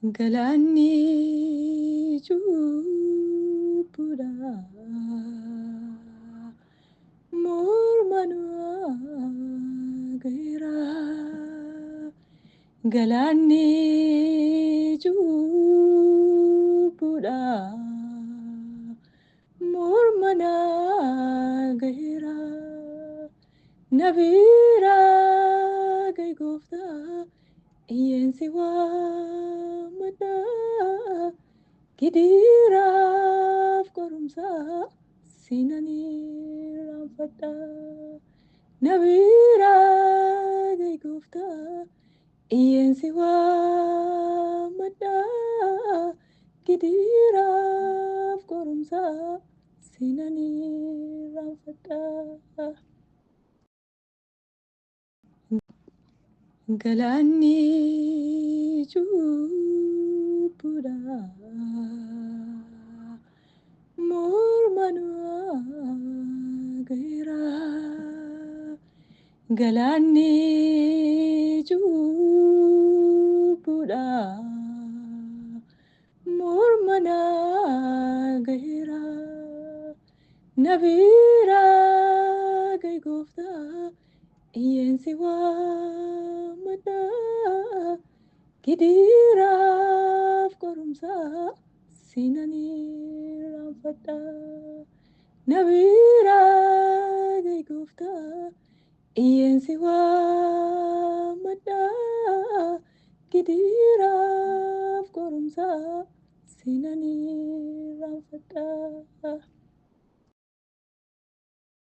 Galaanni cubbudha mormanuu gaheera. Galaanni cubbudha mormanaa gaheera. Nabira gay gooftaa iyyensi waammadha. Gidiiraaf qorumsaa siinanii raanfadha. Nabira gay gooftaa iyyensi waammadha. Gidiiraaf qorumsaa siinanii raanfadha. Galaanni cubbudha mormanuu gaheera. Galaanni cubbudha mormanaa gaheera. Nabira gay gooftaa iyyensi waammadha. Gidiiraaf qorumsaa siinanii raanfadha. Nabira gay gooftaa iyyensi waammadha. Gidiiraaf qorumsaa siinanii raanfadha.